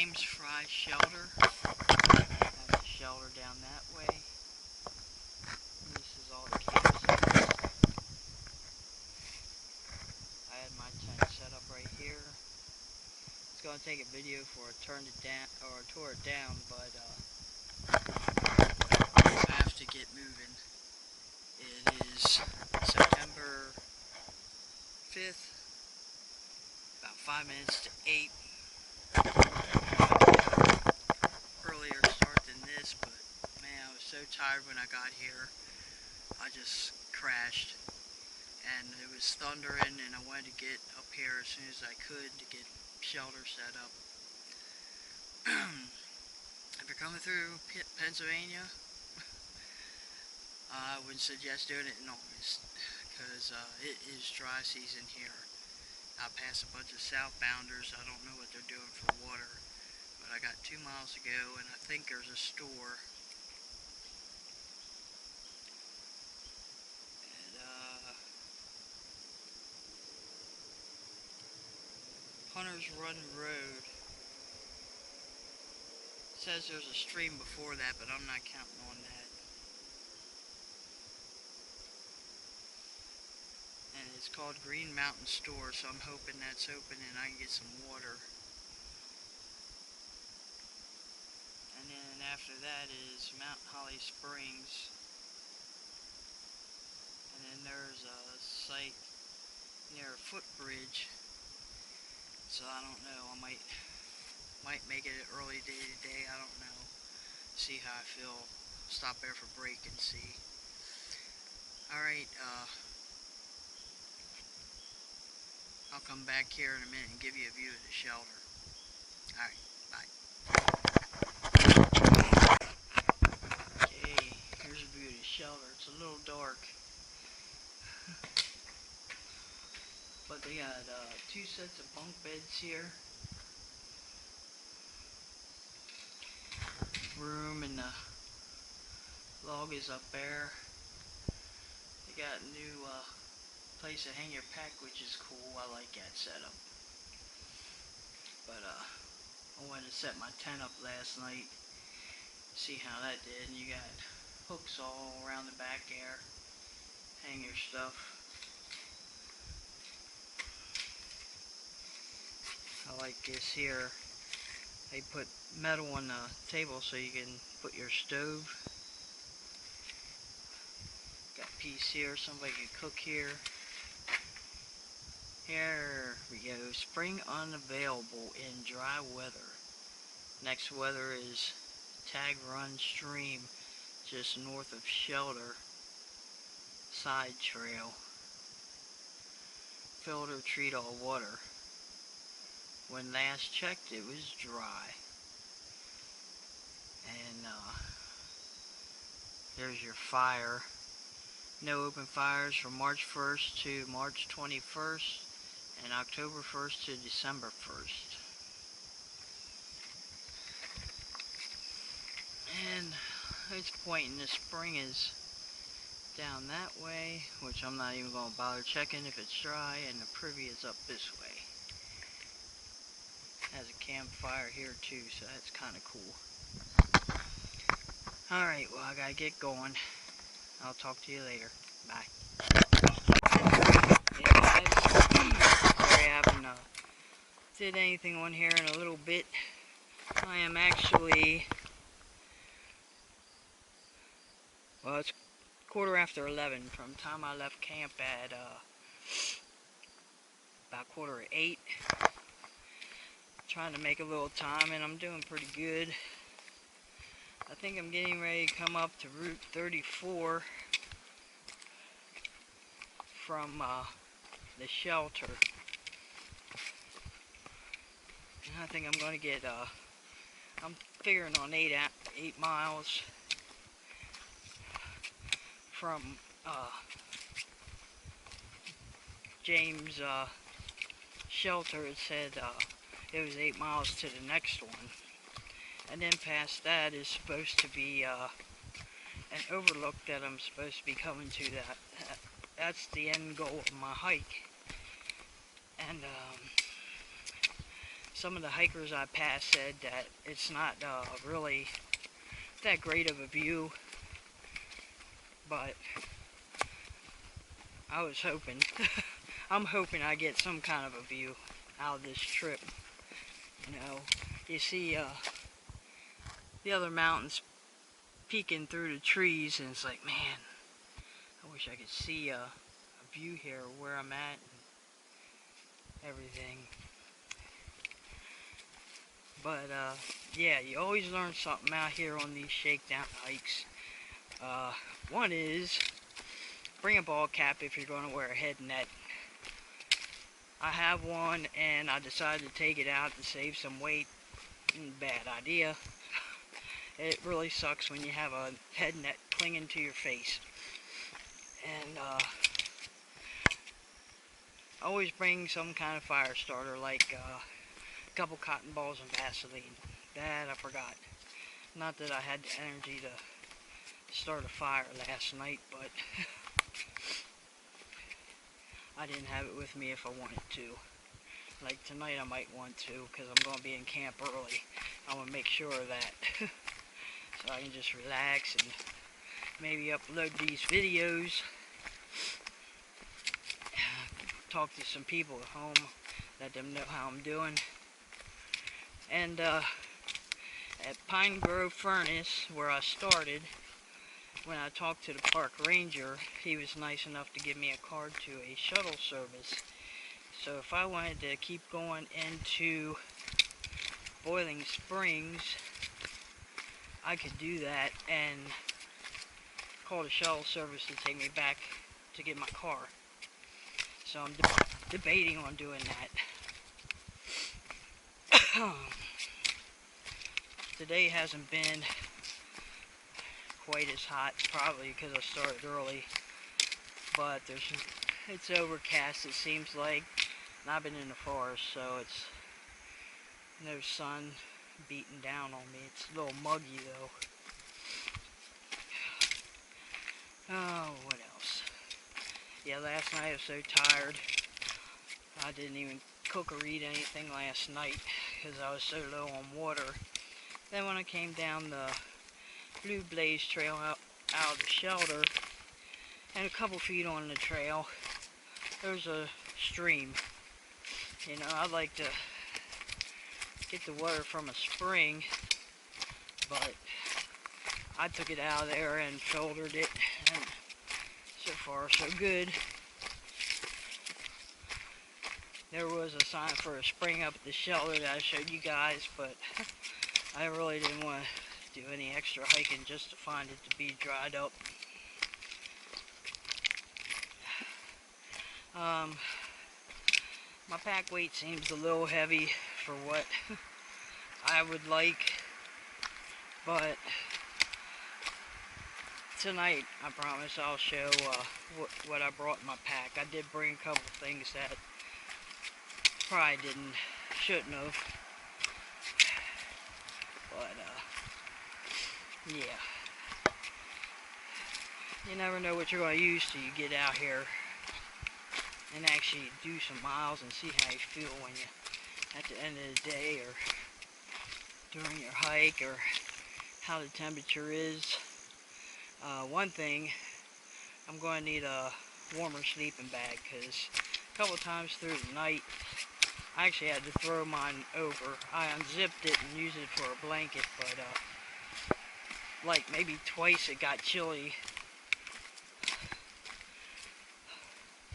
James Fry shelter. That's a shelter down that way. This is all the campsites. I had my tent set up right here. It's gonna take a video before I turned it down or tore it down, but I have to get moving. It is September 5th, about 5 minutes to 8. Earlier start than this, but man, I was so tired when I got here. I just crashed, and it was thundering, and I wanted to get up here as soon as I could to get shelter set up. If you're coming through Pennsylvania, I would suggest doing it in August, because it is dry season here. I passed a bunch of southbounders. I don't know what they're doing for water, but I got 2 miles to go, and I think there's a store. And Hunters Run Road. It says there's a stream before that, but I'm not counting on that. And it's called Green Mountain Store, so I'm hoping that's open and I can get some water. And then after that is Mount Holly Springs. And then there's a site near a footbridge. So I don't know, I might make it an early day today, I don't know. See how I feel. Stop there for break and see. Alright, I'll come back here in a minute and give you a view of the shelter. Alright, bye. Okay, here's a view of the shelter. It's a little dark. But they got 2 sets of bunk beds here. Room and the log is up there. They got a new place to hang your pack, which is cool. I like that setup. But I wanted to set my tent up last night. See how that did. And you got hooks all around the back there. Hang your stuff. I like this here. They put metal on the table so you can put your stove. Got a piece here, somebody can cook here. Here we go. Spring unavailable in dry weather. Next weather is Tag Run Stream, just north of Shelter. Side trail. Filter treat all water. When last checked, it was dry. And there's your fire. No open fires from March 1st to March 21st and October 1st to December 1st. And its point in the spring is down that way, which I'm not even going to bother checking if it's dry, and the privy is up this way. Has a campfire here too, so that's kind of cool. Alright, well, I gotta get going. I'll talk to you later. Bye. Hey guys, sorry I haven't did anything on here in a little bit. I am actually, well, it's 11:15 from the time I left camp at about 7:45. Trying to make a little time, and I'm doing pretty good. I think I'm getting ready to come up to Route 34 from the shelter. And I think I'm going to get, I'm figuring on 8 miles from James shelter. It said it was 8 miles to the next one. And then past that is supposed to be an overlook that I'm supposed to be coming to. That's the end goal of my hike. And some of the hikers I passed said that it's not really that great of a view, but I was hoping, I'm hoping I get some kind of a view out of this trip. You know, you see the other mountains peeking through the trees, and it's like, man, I wish I could see a view here where I'm at and everything. But yeah, you always learn something out here on these shakedown hikes. One is, bring a ball cap if you're going to wear a head net. I have one and I decided to take it out to save some weight. Bad idea. It really sucks when you have a head net clinging to your face. And always bring some kind of fire starter, like a couple cotton balls and Vaseline. That I forgot. Not that I had the energy to start a fire last night, but I didn't have it with me if I wanted to. Like tonight I might want to, because I'm going to be in camp early. I want to make sure of that. So I can just relax and maybe upload these videos. Talk to some people at home, let them know how I'm doing. And at Pine Grove Furnace, where I started, when I talked to the park ranger, he was nice enough to give me a card to a shuttle service. So if I wanted to keep going into Boiling Springs, I could do that and call the shuttle service to take me back to get my car. So I'm debating on doing that. Today hasn't been quite as hot, probably because I started early, but it's overcast, it seems like, and I've been in the forest, so it's no sun beating down on me. It's a little muggy though. Oh, what else? Yeah, last night I was so tired. I didn't even cook or eat anything last night because I was so low on water. Then when I came down the Blue Blaze Trail out of the shelter, and a couple feet on the trail, there's a stream. You know, I'd like to get the water from a spring, but I took it out of there and filtered it, and so far so good. There was a sign for a spring up at the shelter that I showed you guys, but I really didn't want to do any extra hiking just to find it to be dried up. My pack weight seems a little heavy for what I would like, but tonight I promise I'll show what I brought in my pack. I did bring a couple things that probably shouldn't have, but yeah, you never know what you're going to use till you get out here and actually do some miles and see how you feel when you, at the end of the day or during your hike, or how the temperature is. One thing, I'm going to need a warmer sleeping bag, because a couple times through the night I actually had to throw mine over. I unzipped it and used it for a blanket, but like maybe twice it got chilly.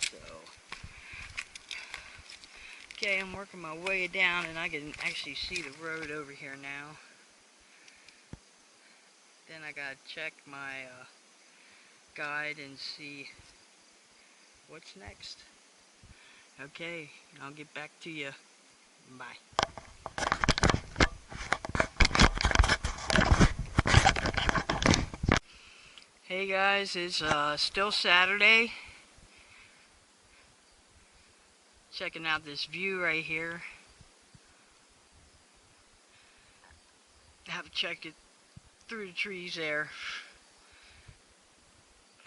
So, okay, I'm working my way down and I can actually see the road over here now. Then I gotta check my guide and see what's next. Okay, I'll get back to you. Bye. Hey guys, it's still Saturday. Checking out this view right here. Have checked it through the trees there.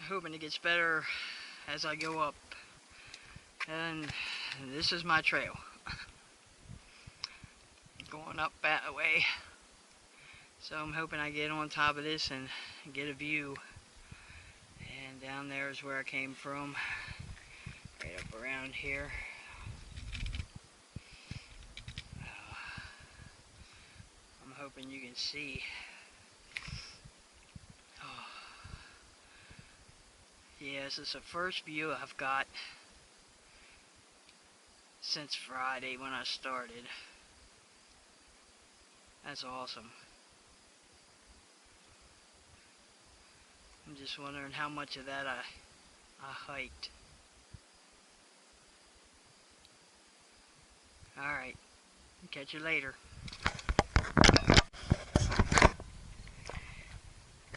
Hoping it gets better as I go up. And this is my trail. going up that way. So I'm hoping I get on top of this and get a view. And down there is where I came from, right up around here. I'm hoping you can see. Oh. Yeah, this is the first view I've got since Friday when I started. That's awesome. I'm just wondering how much of that I hiked. Alright, catch you later.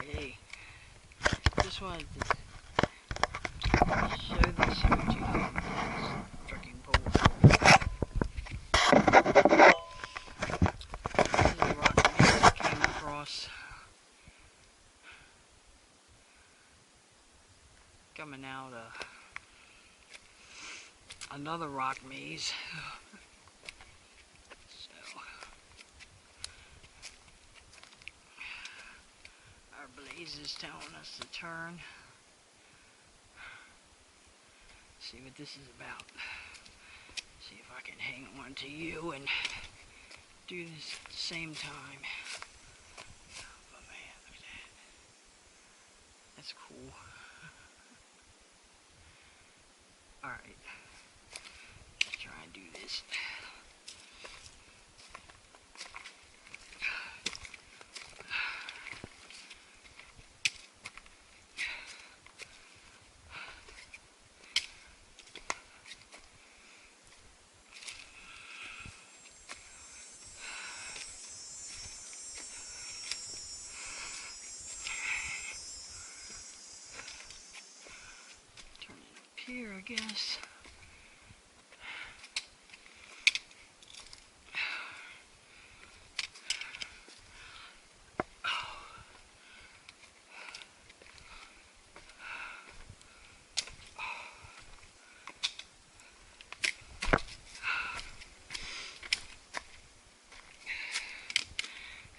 Hey, just wanted to show this here to you. Trekking pole. This is a rock maze I came across. Coming out of another rock maze. So, our blaze is telling us to turn. See what this is about. See if I can hang on to you and do this at the same time. Oh man, look at that. That's cool. Alright. Let's try and do this. Here, I guess.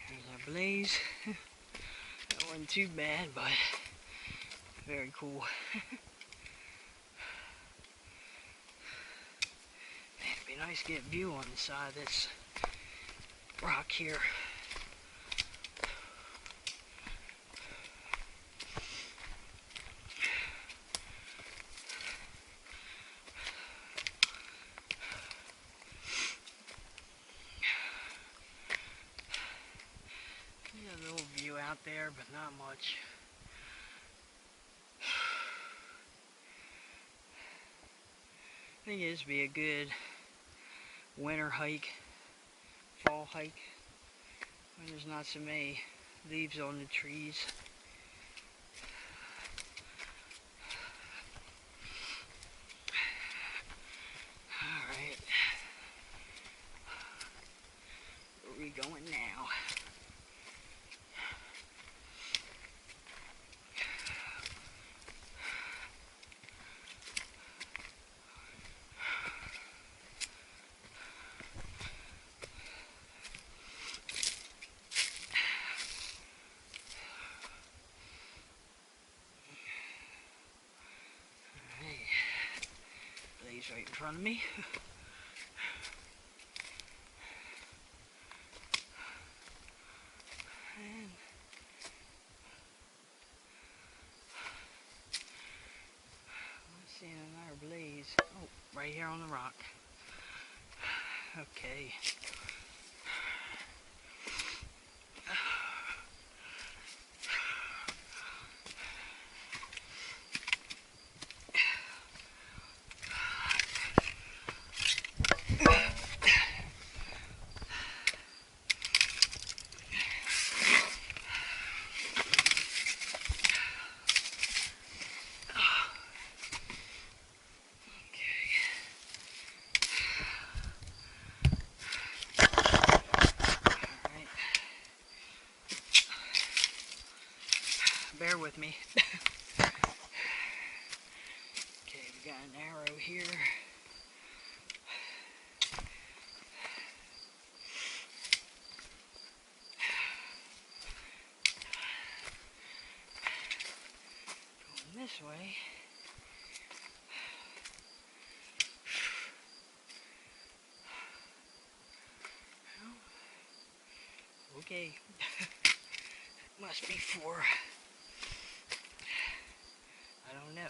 There's our blaze. That wasn't too bad, but very cool. It'd be nice to get a view on the side of this rock here. There's a little view out there, but not much. I think this would be a good winter hike, fall hike, when there's not so many leaves on the trees. Alright, where are we going now? Right in front of me. And let's see another blaze. Oh, right here on the rock. Okay. Bear with me. Okay, we got an arrow here. this way. Okay. Must be 4. I don't know.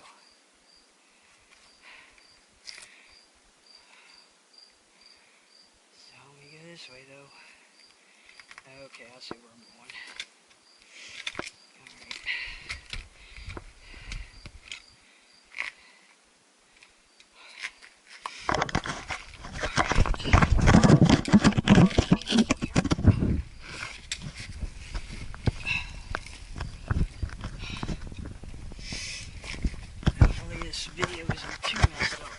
So let me go this way though. Okay, I'll see where I'm going. Alright. Hopefully this video isn't too messed up.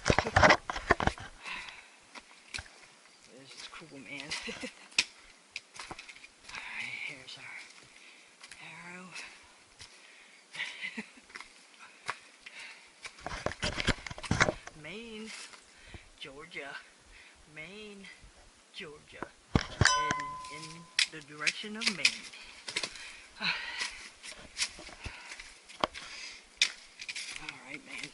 This is cool, man. Alright, here's our arrow. Maine, Georgia. Maine, Georgia. Heading in the direction of Maine. Alright, man.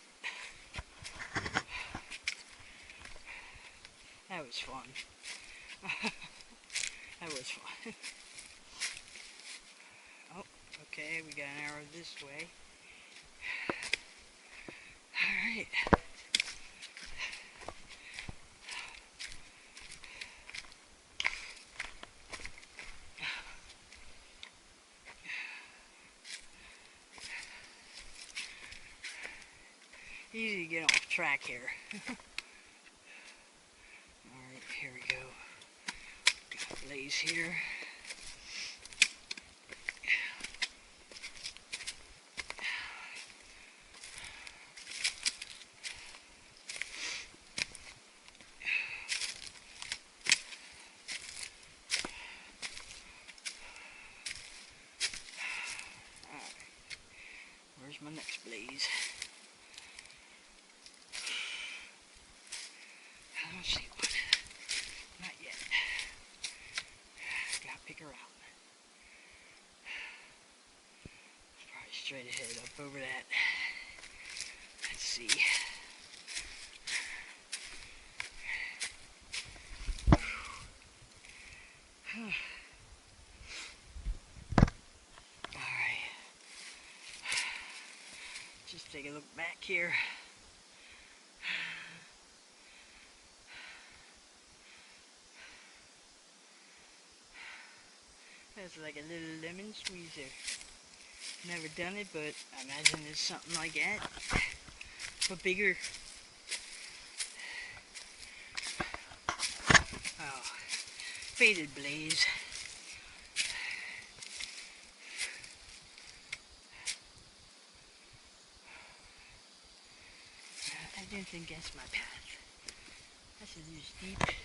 That was fun. That was fun. Oh, okay, we got an arrow this way. Alright. Easy to get off track here. Alright, here we go. Got a blaze here. Alright, where's my next blaze? I don't see one. Not yet. Gotta pick her out. Probably straight ahead up over that. Let's see. Alright. Just take a look back here. That's like a little lemon squeezer. Never done it, but I imagine it's something like that, but bigger. Oh, faded blaze. I didn't think that's my path. That's a little steep.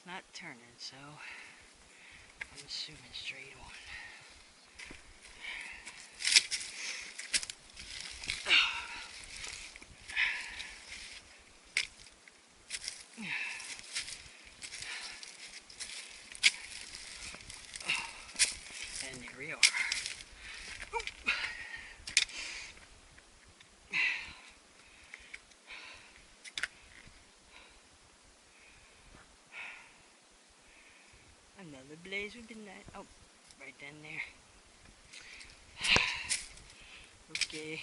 Not turning, so I'm assuming straight on. And there we are. Another blaze would be nice. Oh, right down there. Okay.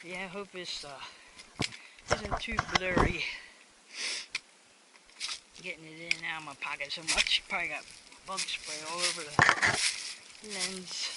Yeah, I hope this isn't too blurry. Getting it in and out of my pocket so much. Probably got bug spray all over the lens.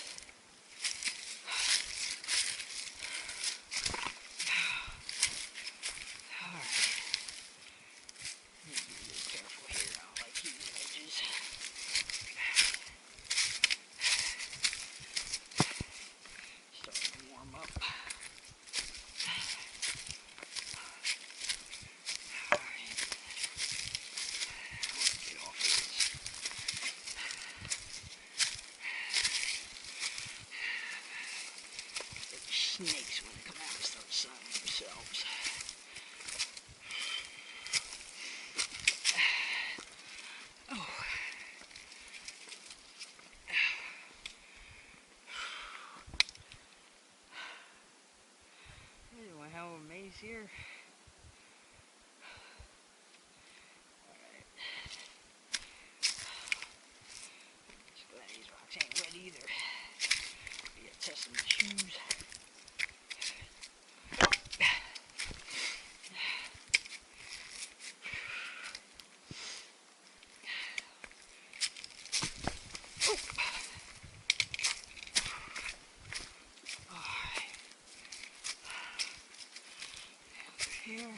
snakes when they come out and start sunning themselves. Oh. Anyway, how a maze here. Alright. Just glad these rocks ain't wet either. Be testing my shoes. Here.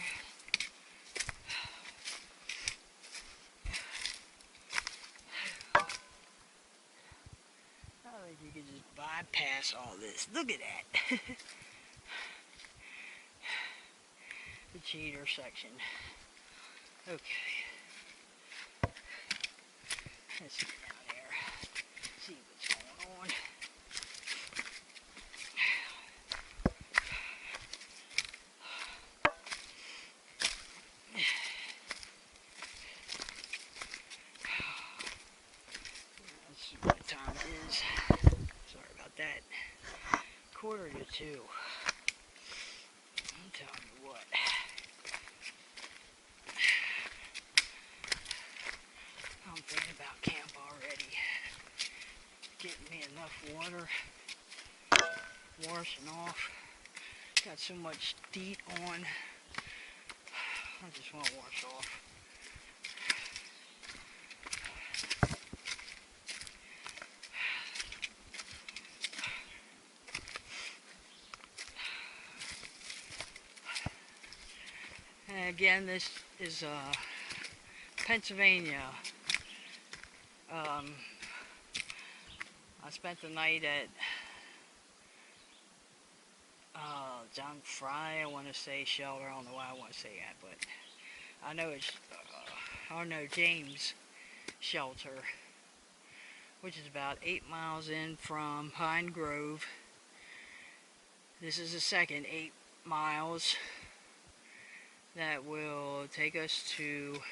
I think you could just bypass all this. Look at that. The cheater section. Okay. Let's get down there. See what's going on. Let's see what time it is. Sorry about that. 1:45. I'm telling you what. I'm thinking about camp already. Getting me enough water. Washing off. Got so much DEET on. I just want to wash off. And again, this is Pennsylvania. I spent the night at John Fry, I want to say shelter. I don't know why I want to say that, but I know it's James Shelter, which is about 8 miles in from Pine Grove. This is the second 8 miles that will take us to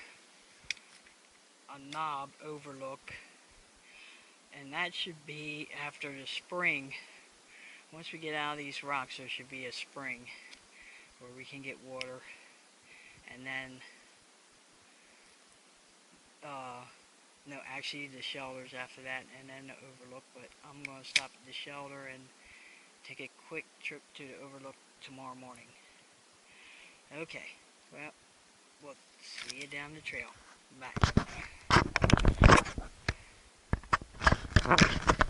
a knob overlook, and that should be after the spring. Once we get out of these rocks, there should be a spring where we can get water, and then no, actually the shelter's after that, and then the overlook. But I'm going to stop at the shelter and take a quick trip to the overlook tomorrow morning. Okay, well, we'll see you down the trail. Bye.